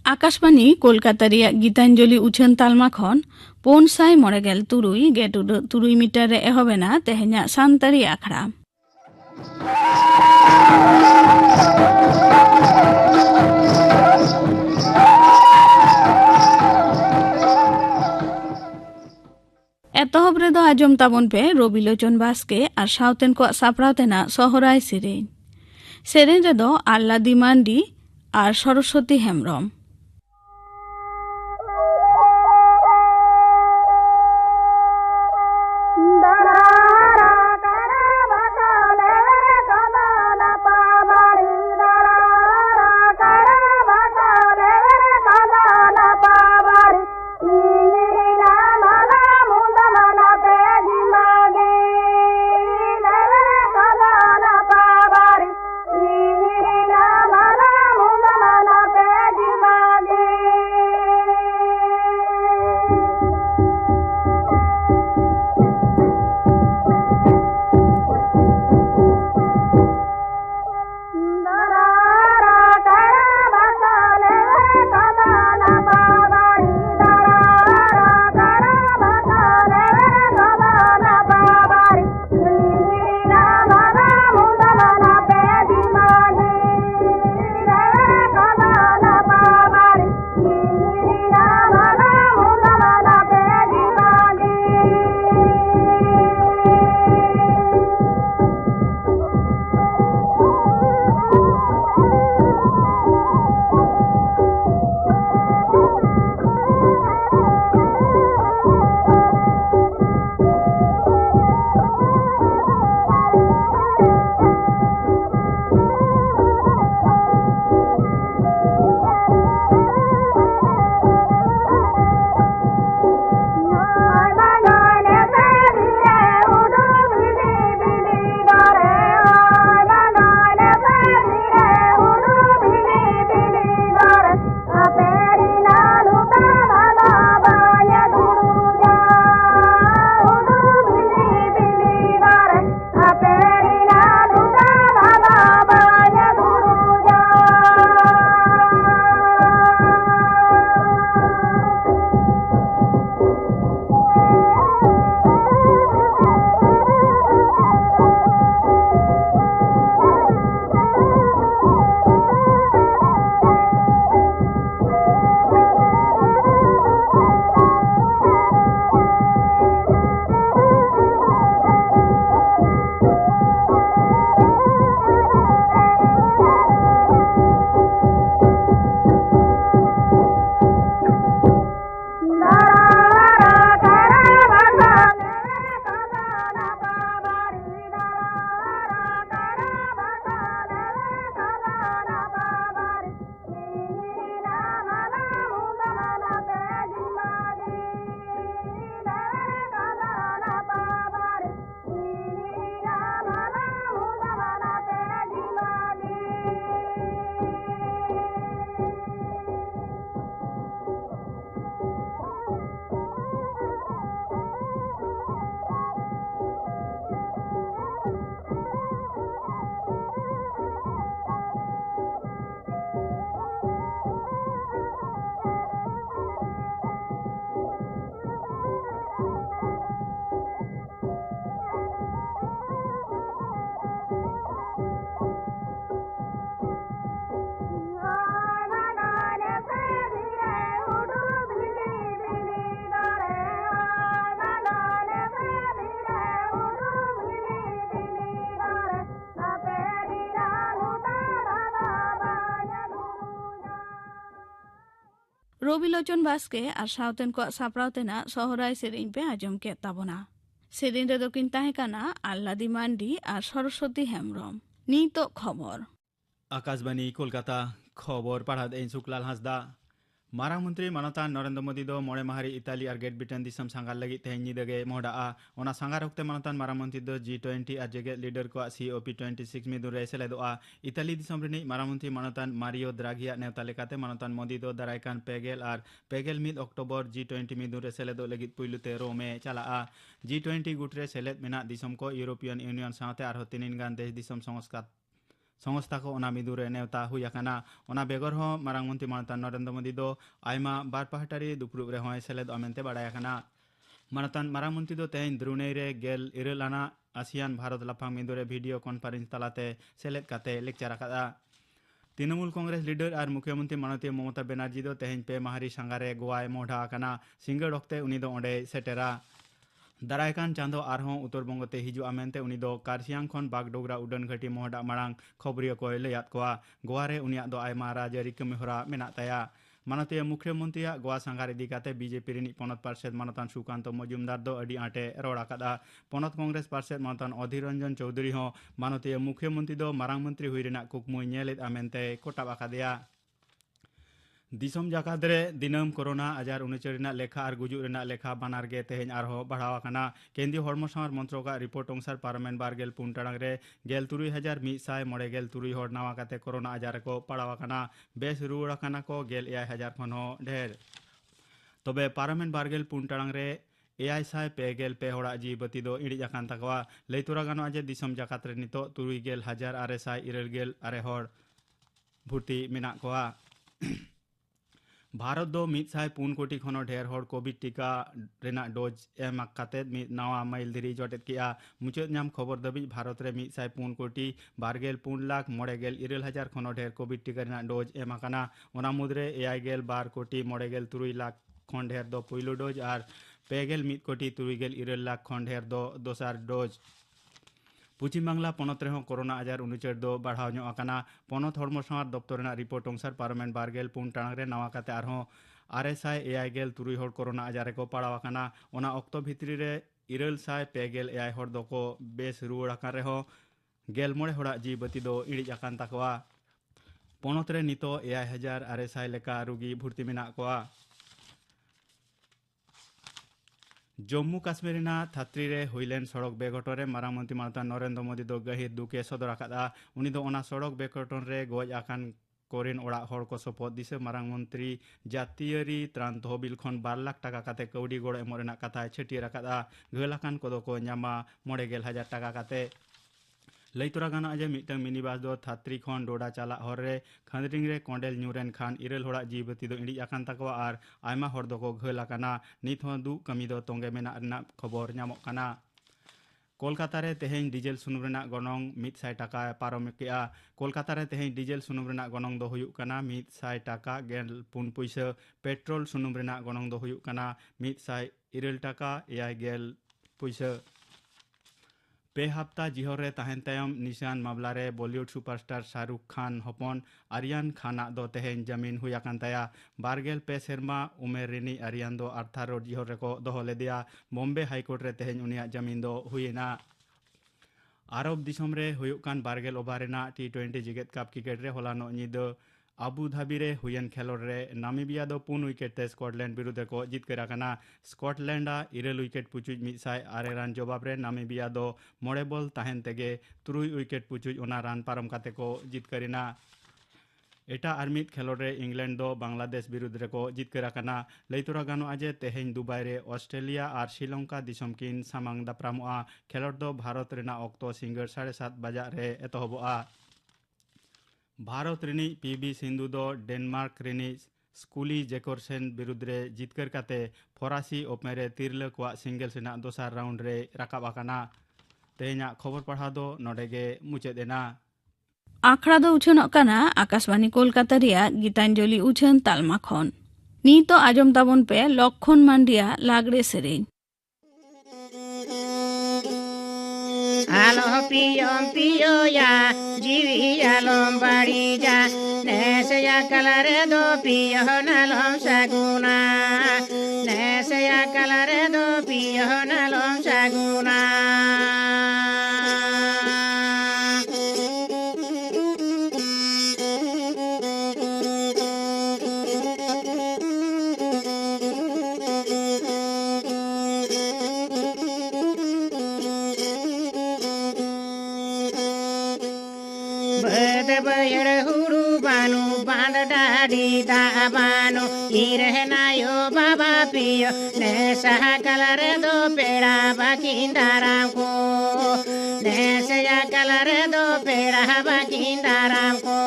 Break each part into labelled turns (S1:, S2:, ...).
S1: आकाशवाणी कोलकाता रिया गीतांजलि उछन तालमा खन 593.3 मीटर रे एहबेना तेहेना सानतारी आखड़ा एतहब रेदो आजम ताबन पे रबिलोचन बास्के और साउतेन को सापड़ावतेना सहराय सेरेन सेरेन रेदो आल्लादी मांडी और सरस्वती हेम्ब्रम रबिलोचन बास्के और साउतेन को सापड़ावतेना सहराय सेरेन पे आजम के ताबना सेरेन रे दकिन ताहेकाना आल्लादी मांडी और सरस्वती हेम्ब्रम नीतो खबर
S2: आकाशवाणी कोलकाता खबर पढ़ाद एन शुक्लाल हांसदा मारांग मंत्री मानतान नरेंद्र मोदी दो मोड़े माहारी इताली और ग्रेट ब्रिटेन दिसम सांगार लगी तेहनी दगे मोहडा ओना सांगार हक्ते मानतान मारांग मंत्री दो G20 और जेगे लीडर को COP26 में दुरे सेलेदोआ इताली दिसम रिनी मारांग मंत्री मानतान मारियो द्रागिया नेवता लेकाते मानतान मोदी दो दारायकान पेगेल मिद अक्टोबर G20 में दुरे सेलेदो लगी पुइलुते रोमे चला G20 गुटरे सेलेद मेना दिसम को यूरोपियन यूनियन साथे आरो तीनिन गान देश दिसम संस्कार संस्था को ओना मिदुरे नेवता हुई आकाना ओना बेगर हो मारांग मंत्री मानतान नरेंद्र मोदी दो आयमा बार पहाटारी दुपुरुब रे होय सेलेद अमेंते बाडाय आकाना मानतान मारांग मंत्री दो तेहें द्रुनेई रे गेल इरेल आना आसियान भारत लाफांग मिदुरे भिडियो कॉन्फ्रेंस तालाते सेलेद काते लेक्चर आकादा तृणमूल कांग्रेस लीडर और मुख्यमंत्री माननीय ममता बनर्जी दो तेहें पे माहारी सांगारे गोवाय मोढ़ा आकाना सिंगड़ ऑक्ते उनी दो ओंडे सेटेरा दारायकान चांदो आरहों उत्तर बंगते हिजुआ मेनते उनी दो कारसियांग खन बागडोगरा उडान घाटी मोहडा मांग खबरियो को लैयात कोआ गोवा रे उनिया दो आयमा राजरी कमिहरा मेना ताया माननीय मुख्यमंत्री गोवा सांगार इदी काते बीजेपी रिनी पनत पार्षद मानतान सुकांत मजुमदार दो अडी आटे रोड़ आकादा पनत कांग्रेस पार्षद मानतान अधीर रंजन चौधरी हो माननीय मुख्यमंत्री दो मारांग मंत्री हुई रेना कुकमुई नेलेद आमेनते कोटाब आकादिया दिसम जाकात रे दिनम कोरोना आजार उन्नीस लेखा और गुजुग लेखा बानार गे तेहें आरहो बढ़ावा काना केंद्रीय हड़मो सावर मंत्रक रिपोर्ट अनुसार पार्लामेंट बारगेल पुन टांग रे 13,196 हड़ नावा काते कोरोना आजार को पड़ावा काना बेस रुवाड़ा काना को 11,000 खन हो ढेर तबे पार्लामेंट बारगेल पुन टांग रे 5,5 हड़ा जी बती दो इड़ी जाकान तकवा लैतुरा गानो आजे दिसम जाकात रे नितो 3,6,974 हड़ भर्ती मेना कोआ भारत दो 104 कोटी खनो ढेर हड़ कोविड टीका रेना डोज एम काते नवा माइल धीरी जटेत किया मुचाद नाम खबर दबी भारत रे 104 कोटी 12,49,000 खनो ढेर कोविड टीका रेना डोज एम आकाना ओना मुद्रे 12 कोटी 53 लाख खन ढेर दो पहिलो डोज और 1 कोटी 63 लाख खन ढेर दो दोसार डोज पश्चिम बांगला पनत रेहो कोरोना आजार उन्नीस दो बढ़ाव ᱧᱚᱜ आकाना पनत हड़मो सावर दफ्तर रेना रिपोर्ट अनुसार पार्लामेंट बारगेल पुन टांग रे नवा काते आरहो 6,973 हड़ कोरोना आजार को पड़ाव आकाना ओना अक्तो भितरी रे 9,559 हड़ दको बेस रुवाड़ आकान रेहो 19 हड़ा जी बती दो इड़ी आकान ताकवा पनत रे नितो 9,600 लेका रुगी भर्ती मेना कोआ जम्मू काश्मीर थात्री रे हुईलेन सड़क बेघटन मारांग मंत्री मानता नरेंद्र मोदी दो गहिर दुखे सदर आकादा उनी दो ओना सड़क बेघटन रे गज आकान कोरेन ओड़ा हड़ को सपद दिसे मारांग मंत्री जातीयारी त्राण तहबिल खन 2 लाख टाका काते कौड़ी गड़ एम रेना कथा छटियर आकादा घल आकान कोदो को ᱧᱟᱢᱟ 90,000 टाका काते लैतुरा गाना जे मिटन मिनी बास दो थात्री खन डोडा चाला हर रे खंदरिंग रे कोंडेल न्यूरेन खान इरेल हड़ा जीवती दो इंडी आकान तकवा और आयमा हड़ दो को घल आकाना नित हो दु कमी दो तोंगे मेना रना खबर ᱧᱟᱢᱚᱜ ᱠᱟᱱᱟ कोलकाता रे तेहें डिजेल सुनुम रेना गनोंग 100 टाका पारम केआ कोलकाता रे तेहें डिजेल सुनुम रेना गनोंग दो हुयुक काना 100 टाका 9 पैसा पेट्रोल सुनुम रेना गनोंग दो हुयुक काना 109 टाका 9 पैसा पे हफ्ता जिहर रे तहन तायम निशान मामला रे बॉलीवुड सुपरस्टार शाहरुख खान हपन आर्यन खाना दो तेहें जमीन हुई आकान ताया बारगेल पे सेरमा उमेर रिनी आर्यन दो आर्थार रोड जिहर रे को दोहो लेदिया बॉम्बे हाईकोर्ट रे तेहें उनिया जमीन दो हुईना आरब दिसम रे हुयुक कान बारगेल ओभार रेना T20 जिगेत कप क्रिकेट रे होलानो निदो आबू धाबी रे हुयन खेलोर रे नामीबिया दो 4 विकेट ते स्कॉटलैंड विरुद्ध को जितकर आकाना स्कॉटलैंड 9 विकेट पुचुज 106 रन जवाब रे नामीबिया दो 9 बॉल ताहेन तेगे 3 विकेट पुचुज ओना रन पारम काते को जितकरिना एटा आर्मित खेलोर रे इंग्लैंड दो बांग्लादेश विरुद्ध रे को जितकर आकाना लैतुरा गानो आजे तेहें दुबई रे ऑस्ट्रेलिया और श्रीलंका दिसम किन सामांग दाप्रामोआ खेलोर दो भारत रेना ऑक्टो सिंगर 7:30 बजा रे एतहबोआ भारत रिनी पीबी सिंधु दो डेनमार्क रिनी स्कूली जैकोरसेन विरुद्ध रे जितकर काते फरासी ओपन रे तिरल को सिंगल्स रेना दोसार राउंड रे राकाब आकाना तेहें खबर पढ़ा दो नोडेगे मुचेदेना
S1: आखड़ा दो उछनोग काना आकाशवाणी कोलकाता रिया गीतांजलि उछन तालमा खन नीतो आजम ताबन पे लक्षण मांडिया लागड़े सेरेन
S3: आलो पियो या जीवी आलोम बाड़ी जा नेसया कलर दो पियो नलोम सगुना नेसया कलर दो पियो नलोम सगुना बयर हुड़ू बानु बांध डाडी दाबानो इरहनायो बाबा पियो ने सहा कलर दो पेड़ा बाकिंदारा को नेसया कलर दो पेड़ा बाकी दाराम को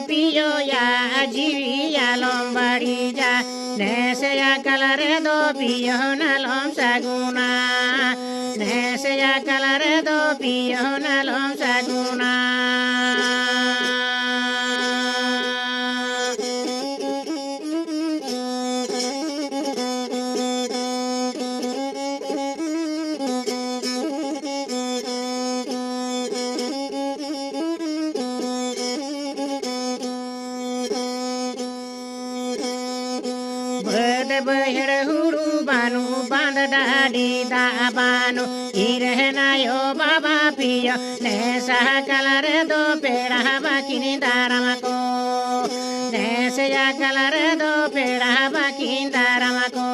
S3: पियो या जीवी या लोम्बड़ी जा नेसया कलर दो पियो नलोम सगुना नेसया कलर दो पियो नलोम सगुना बहड़ हुरु बानु बांध डाडी दा बानु इरहनायो बाबा पियो नेसा कलर दो पेड़ा बाकी दारम को नेसया कलर दो पेड़ा बाकी दारम को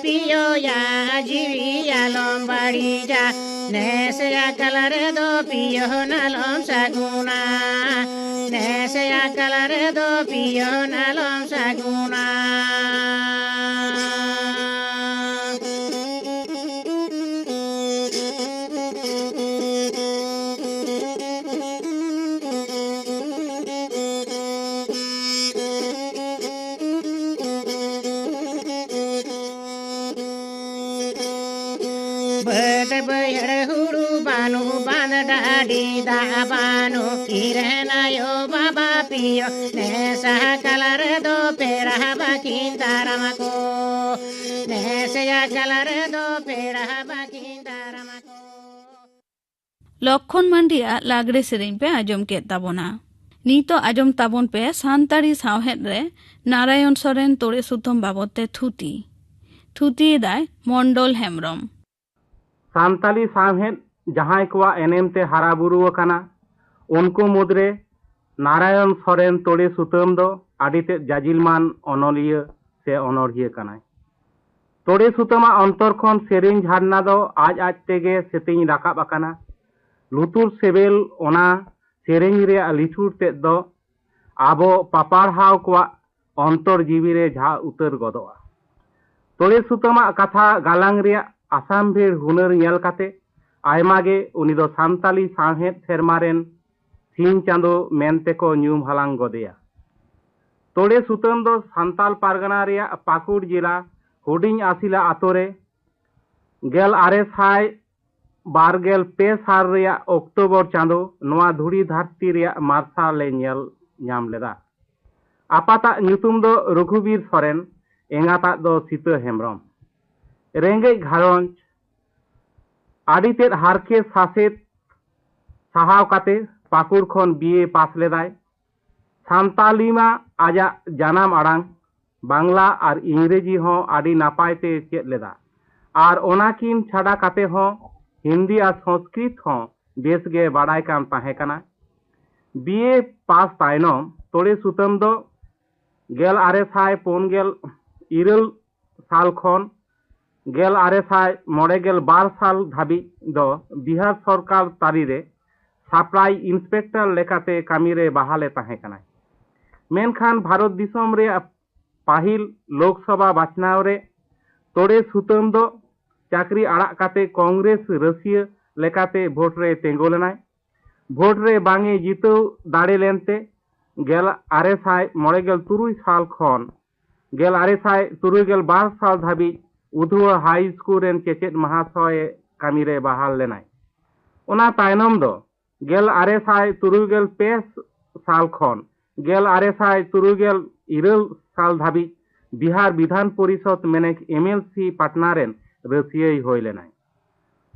S3: पियो या जीवी या लोम्बड़ी जा नेसया कलर दो पियो नलोम सगुना नेसया कलर दो पियो नलोम सगुना बहड़ हुरु बानु बांध डाडी दा बानु इरहनायो बाबा पियो नेसा कलर दो पेड़ा बाकी दारम को नेसया कलर दो पेड़ा बाकी दारम को
S1: लक्षण मांडिया लागड़े सेरेñ पे आजम के ताबोना नीतो आजम ताबोन पे सानताड़ी सावहेद रे नारायण सोरेन तोड़े सुतम बाबते थुती दाय मंडल हेमब्रम
S4: सानताली सावहेद जहां को एनेम ते हाराबुरु अकाना उनको मुद्रे नारायण सोरेन तोड़े सुतम दो आडिते जाजिलमान अनलिया से अनर्हिया कनाय तोड़े सुतमा अंतर खन सेरेñ झारना दो आज तेगे सेतेñ राकाब अकाना लुतुर सेबेल ओना सेरेñ रे लिचुर ते दो आबो पापाड़हाव को अंतर जीवी रे झा उतर गदोआ तोड़े सुतमा कथा गालांग रे आसाम भीड़ हुनर नेल काते आयमागे उनी दो सानताली साहेद सेरमारेन सिंह चांदो मेनते को न्यूम हलांग गदेया तोड़े सुतम दो सानताल पारगना रे पाकुड़ जिला हुडिंग आसिला आतोरे गेल आरेसाय बारगेल पे साल रे अक्टोबर चांदो नोआ धुड़ी धरती रे मार्साल ले नेल नाम लेदा आपाता ᱧᱩᱛᱩᱢ दो रघुवीर सोरेन एंगाता दो सीता हेमब्रम रेंगे घारंज आडितेद हारके सासेत साहाव काते पाकुड़ खन बीए पास लेदाय सानताली मा आजा जानाम आड़ांग बांग्ला और इंग्रेजी हो आडी नापायते चेद लेदा और ओनाकिन छाड़ा काते हो हिंदी और संस्कृत हो बेस गे बाड़ाय कान ताहे काना बीए पास तायनम तोड़े सुतम दो गेल आरेसाय पोनगेल इरल साल खन गेल आरेसाय मोड़ेगेल बार साल धाबी दो बिहार सरकार तारी रे सप्लाई इंस्पेक्टर लेकाते कामी रे बहाले ताहे काना मेनखान भारत दिसम रे पाहिल लोकसभा बाचनाव रे तोड़े सुतम दो चाकरी आड़ा काते कांग्रेस रसिया लेकाते भोट रे तेंगो लेनाय भोट रे बांगे जीतो दाड़े लेनते गेल आरेसाय मोड़ेगेल तुरुई साल खन गेल आरेसाय तुरुईगेल बार साल धाबी उधुआ हाई स्कूल रेन चेचेद महाशय कामी रे बहाल लेनाय ओना तायनम दो गेल आरेसाय तुरुईगेल पे साल खन गेल आरेसाय तुरुईगेल इरल साल Dhabi Bihar Vidhan Parishad मेनेक MLC Patna rain रसियाई होय लेनाय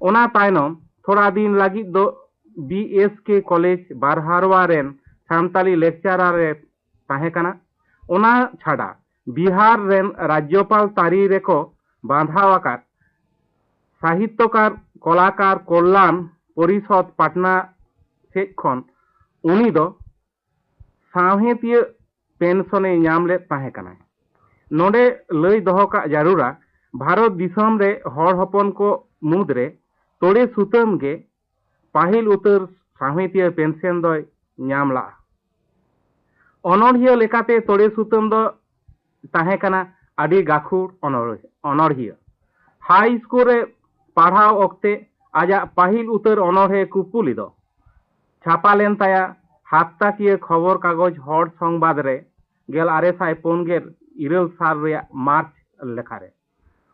S4: ओना तायनम थोड़ा दिन लगी दो बीएसके कॉलेज बारहारवा रेन सानताली लेक्चरार रे ताहे कना। ओना छाड़ा बिहार रेन राज्यपाल तारी रेको बांधाव आकाद साहित्यकार कलाकार कल्याण परिषद पाटना सेज खन उनी दो सावहेतिया पेंशने नाम ले ताहे कना। नोडे लई दोहो का जारूरा भारत दिसम रे हर हपन को मुद्रे तोड़े सुतम गे पाहिल उतर सावहेतिया पेंशन दो नाम ला। अनोढ़िया लेकाते तोड़े सुतम दो ताहे कना आदि गाखुर अनोढ़िया। हाई स्कूल रे पढ़ाव ओक्ते आजा पाहिल उतर अनोढ़े कुपुली दो छापा लेन ताया हाप्ताकिया खबर कागज हर संबाद रे 1954 साल रे मार्च लेखारे।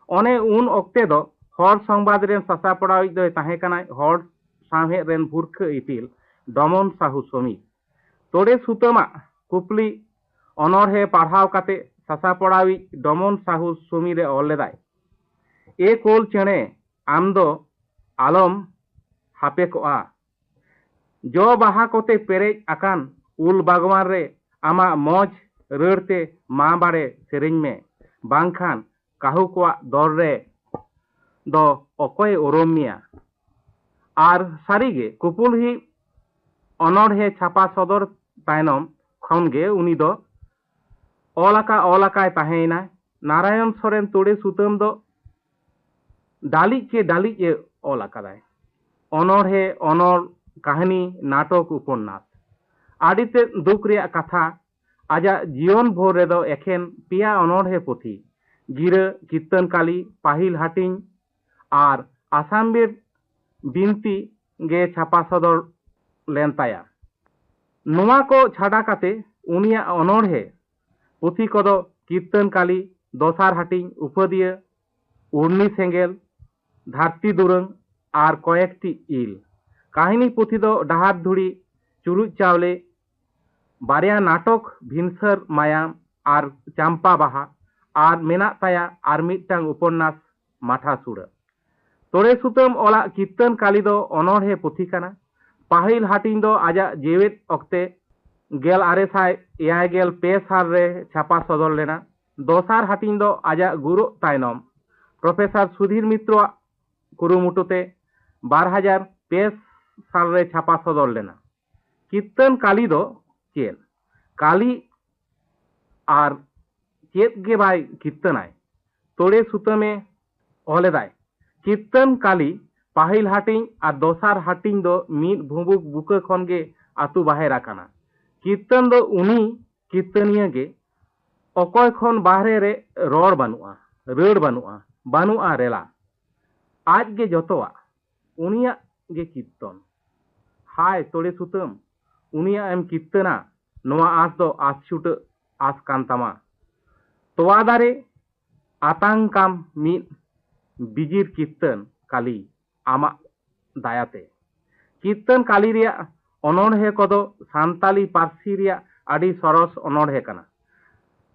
S4: ओने उन ओक्ते दो हर संबाद रेन सासा पड़ावी दो ताहे कना हर साहे रेन भूर्ख इपिल दमन साहू समीर। तोड़े सुतमा कुपली अनोढ़े पढ़ाव काते सासा पड़ावी दमन साहू समीरे ऑल लेदाय। ए कोल चेणे आम दो आलम हापे कोआ जो बाहा कोते पेरेज आकान उल बागवान रे आमा मौज रड़ते माँ बाड़े सेरेñ में बांखान काहू कोआ दर रे दो अकोय ओरमिया। आर सारीगे कुपुल ही अनोढ़े छापा सदर तायनम खनगे उनी दो ओलाकाय ताहेना। नारायण सोरेन तोड़े सुतम दो डालिज के डालिज ए ओलाकादाय। अनोढ़े अनोड़ कहानी नाटक उपन्यास आडिते दुख रिया कथा आजा जीवन भोर रेदो एखेन पिया अनोढ़े पुथी गिरा कीर्तन काली पाहिल हाटिंग आर आसामबीर बिनती गे छापा सदर लेन ताया। नोआ को छाड़ा काते उनिया अनोढ़े पुथी कोदो कीर्तन काली दोसार हाटिंग उपदिया उर्नी सेंगेल धरती दुरंग आर कयेकटी इल। काहिनी पुथी दो डाहार धुड़ी चुरुज चावले बारिया नाटक भिनसर मायाम आर चांपा बाहा आर मेना ताया आर मिदटांग उपन्यास माथा सुड़ा। तोड़े सुतम ओला कीर्तन काली दो अनोढ़े पुथी काना। पाहिल हाटिंग दो आजा जेवेत ओक्ते 1952 साल रे छापा सदर लेना। दोसार हाटिंग दो आजा गुरु तायनम प्रोफेसर सुधीर मित्र कुरुमुटुते 2005 साल रे छापा सदर लेना। कीर्तन काली दो चेल काली आर चेत गे बाय कीर्तनाय तोड़े सुतमे ओलेदाय। कीर्तन काली पाहिल हाटिंग आर दोसार हाटिंग दो मीद भुबुक बुका खनगे आतु बाहेर आकाना। कीर्तन दो उनी कीर्तनिया गे अकोय खन बाहरे रे रोड़ बानुआ रड़ बानुआ रेला आज गे जतोआ उनिया गे कीर्तन। हाय तोड़े सुतम उनिया एम कीर्तना नोआ आस दो आस छुट आस कांतामा। तोआ दारे आतांकाम मीद बिजिर कीर्तन काली आमा दायाते। कीर्तन काली रिया अनोढ़े कोदो सान्ताली पार्सी रिया आडी सरस अनोढ़े कना।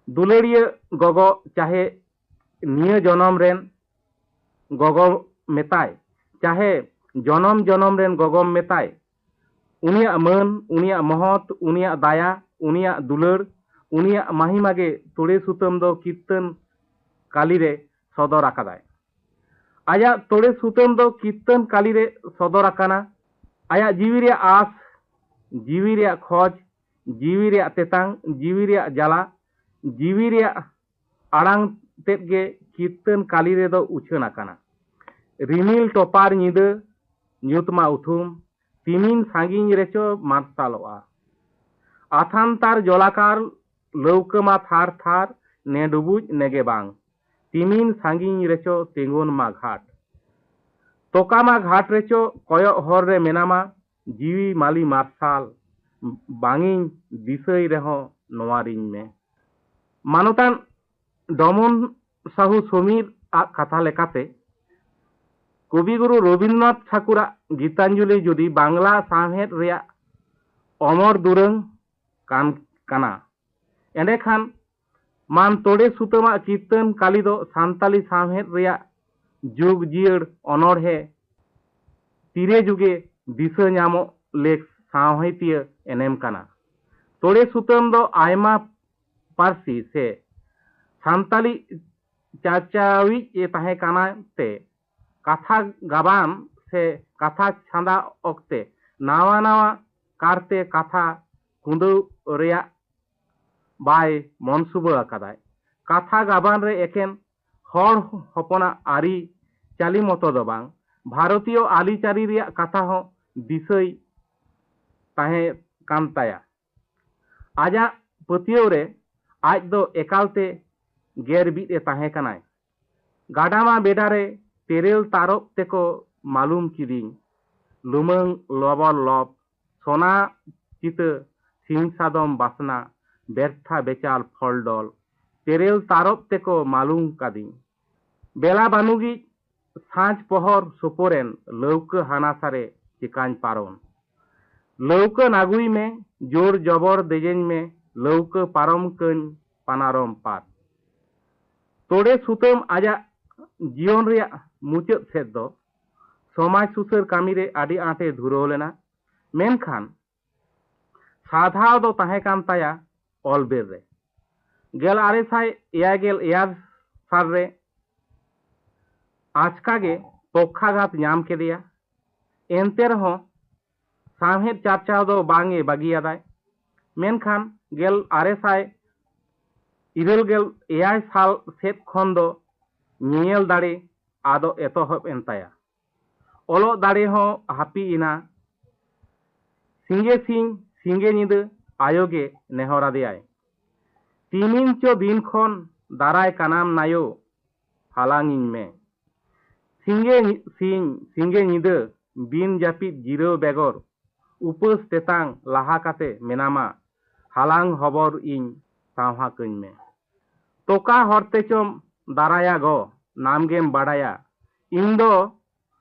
S4: दुलेड़िया गोगो चाहे निया जनम रेन गोगो मेताय चाहे जनम जनम रेन गोगो मेताय उनिया मन उनिया महत उनिया दाया उनिया दुलड़ उनिया महिमागे तोड़े सुतम दो कीर्तन काली रे सदर आकादाय। आया तोड़े सुतम दो कीर्तन काली रे सदर आकाना। आया जीवी रे आस जीवी रे खोज जीवी रे तेतांग जीवी रे जाला जीवी रे आड़ांग तेद गे कीर्तन काली रे दो उछन आकाना। रिमिल टोपार निद ᱧᱩᱛᱢᱟ उथुम तिमिन सांगिन रेचो मार्सालोआ। आथान तार जलाकार लौकमा थार थार ने डुबुज नेगे बांग तिमिन सांगिन रेचो तिंगुन मा घाट। तोकामा घाट रेचो कयो हर रे मेनामा जीवी माली मार्साल बांगिन दिसई रेहो नोवारिन में। मानोतान दमन साहू समीर आ कथा लेकाते कविगुरु रवीन्द्रनाथ ठाकुरा गीतांजलि जुदी बांग्ला साहेद रिया अमर दुरंग काना एंडेखान मान तोड़े सुतमा कीर्तन काली दो सान्ताली साहेद रिया जुग जियड़ अनोढ़े तीरे जुगे दिशा नामो लेख साहित्य एनेम काना। तोड़े सुतम दो आयमा पारसी से सान्ताली चाचावी ये ताहे काना ते कथा गाबान से कथा छांदा ओक्ते नावा नावा कारते कथा कुंदु रेया बाय मनसुबा अकादाय कथा गाबान रे एकेन हर हपना आरी चाली मतो दो बांग भारतीय आली चारी रिया कथा हो दिसई ताहे कांताया आजा पतियो रे आज दो एकालते गेर बीते ताहे कनाय गाडामा बेडारे तेरेल तारक तेको मालूम किदिंग लुमंग लबर लब सोना चित सिंह सादम बासना बेरथा बेचाल फलडल तेरेल तारक तेको मालूम कादिंग बेला बानुगी सांझ पहर सोपोरेन लौक हानासारे चिकान पारोन लौक नागुई में जोर जबर देजेन में लौक पारम कन पानारम पार तोड़े सुतम आजा जीवन रे मुचाद सेद दो समाज सुसर कामी रे आडी आटे धुरो लेना मेनखान साधाव दो ताहे कान ताया ऑलबेर रे गेल आरे साय एयागेल एयार सार रे आचकागे पक्षाघात नाम केदिया एनते रहो सामहेद चार्चाव दो बांगे बागियादाय मेनखान गेल आरे साय इरल गेल एयाय साल सेट खन दो नियल दाड़े आदो एतोहब एनताया ओलो दाड़े हो हापी इना सिंगे सिंह सिंगे निद आयोगे नेहरा दियाय 3 इंच दिन खन दाराय कानाम नायो हालांगिन में सिंगे सिंह सिंगे निद बिन जापिद जिरो बेगर उपस तेतांग लाहा काते मेनामा हालांग हबर इन सावहा कइन में तोका हरते चम दाराया गो नामगेम बाडाया इन दो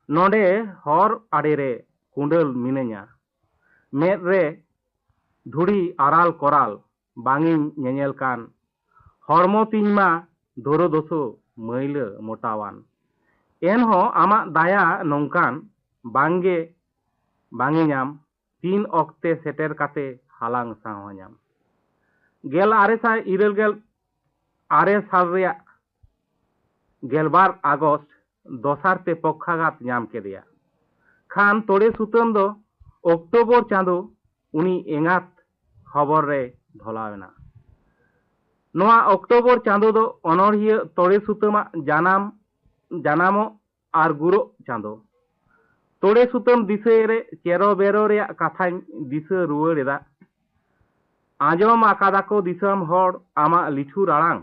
S4: नोडे हर आड़े रे कुंडल मिने냐 मेद रे धुड़ी आराल कोराल बांगिन नेनेल कान हरमो तिनमा धोरो दोसो मैल मोटावान एनहो आमा दाया नौकान बांगे बांगे नाम 3 अक्ते सेटर काते हालांग सावा नाम गेल आरेसा इरल गेल आरे साल रे गेलबार आगस्ट दोसारते पक्षाघात नाम केदिया खान तोड़े सुतम दो अक्टोबर चांदो उनी एंगात खबर रे धोलावेना नोआ अक्टोबर चांदो दो अनरहिय तोड़े सुतमा जानाम जानामो आर गुरो चांदो तोड़े सुतम दिसे रे चेरो बेरो रे कथा दिसे रुवाड़ेदा आजम आकादा को दिसम हर आमा लिठू राणांग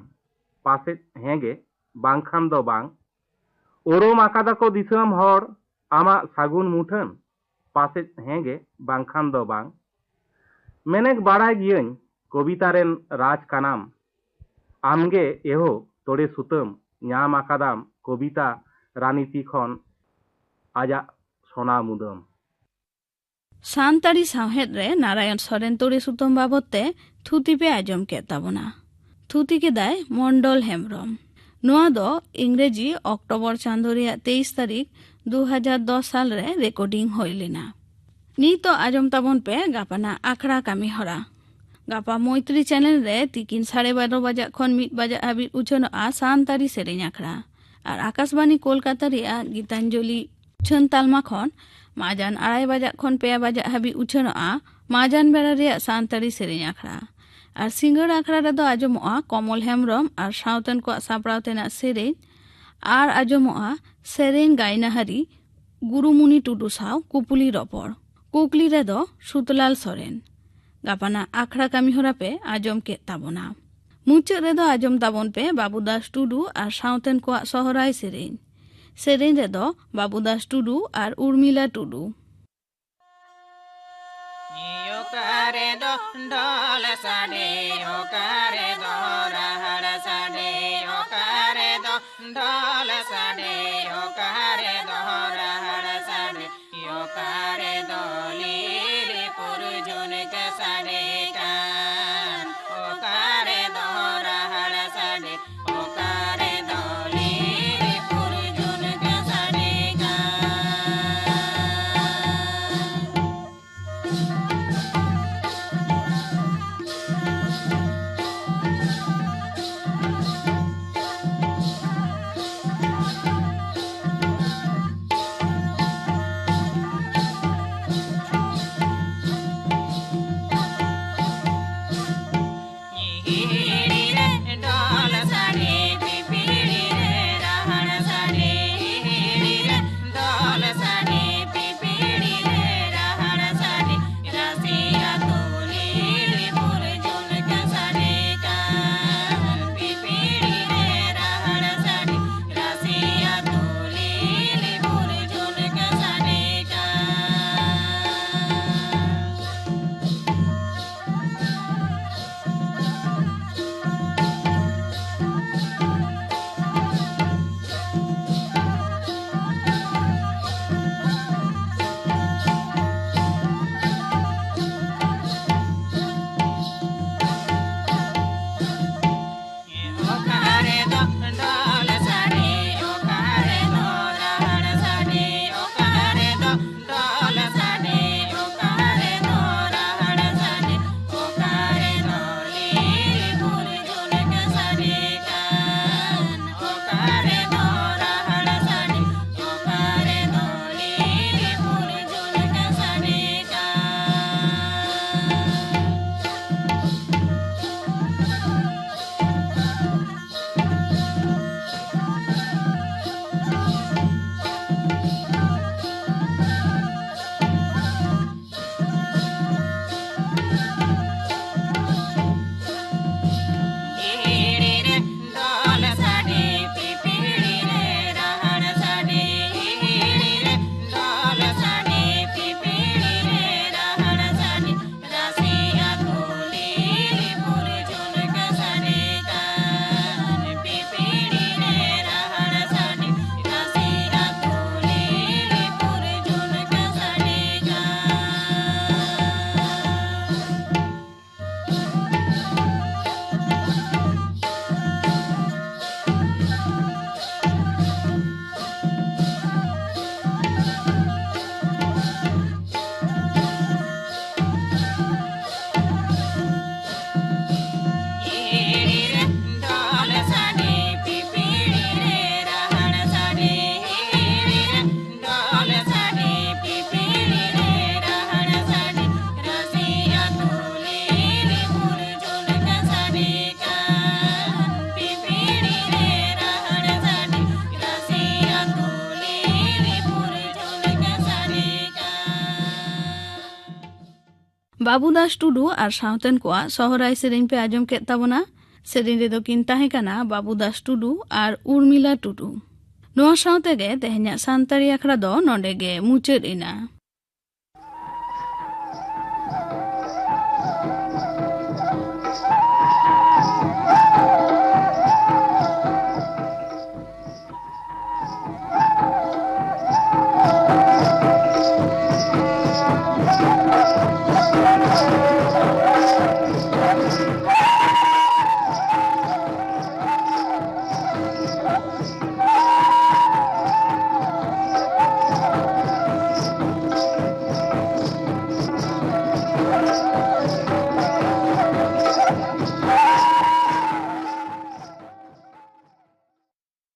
S4: पासे हेगे बांखान दो बांग ओरोम आकादा को दिसम हर आमा सागुन मुठन पासे हेगे बांखान दो बांग मेनेक बाड़ाय गियन कविता रेन राज कानाम आमगे एहो तोड़े सुतम ᱧᱟᱢ आकादाम कविता रानीति खन आजा सोना मुदम
S1: सानताड़ी सावहेद रे नारायण सोरेन तोड़े सुतम बाबते थुति पे आजम के ताबना थुति के दाय मंडल हेमब्रम नोआ दो इंग्रेजी अक्टोबर चांदो रे 23 तारीख 2010 साल रे रेकर्डिंग होय लेना नी तो आजम ताबन पे गापाना आखड़ा कामी हरा गापा मैत्री चैनल रे तिकिन 12:30 बजा खन 1 बजा हाबि उछनआ सानताड़ी सेरेñ आखड़ा और आकाशवाणी कोलकाता रिया गीतांजलि उछन तालमा खन माजान 2:30 बजा खन 5 बजा हाबि उछनआ माजान बेड़ा रिया सानताड़ी सेरेñ आखड़ा और सिंगड़ आखड़ा रे दो आजमआ कमल हेमब्रम और सावतन को सापड़ावतेना सेरेñ और आजमआ सेरेñ गायनाहारी गुरुमुनि टुडू साव कुपुली रपड़ कुकली रे दो सुतलाल सोरेन गापाना आखड़ा कामी हरा पे आजम के ताबना मुचाद रे दो आजम ताबन पे बाबूदास टुडू और सावतन को सोहराय सेरेñ सेरेñ रे दो बाबूदास टुडू और उर्मिला टुडू
S3: करे दो ढोल साडे ओ करे दो रहड़ साडे ओ करे दो ढोल साडे ओ करे दो रहड़ साडे ओ करे दो लीरे पुरजुन के साडे कान ओ करे दो रहड़ साडे ओ करे दो लीरे पुरजुन के साडे कान
S1: बाबूदास टुडू और सावतेन को सोहराय सेरेन पे आजम के ताबना सेरेन रे दो किन ताहे काना बाबूदास टुडू और उर्मिला टुडू। नोआ सावते गे तेहन्या सांतारी आखड़ा दो नोंडे गे मुचाद इना।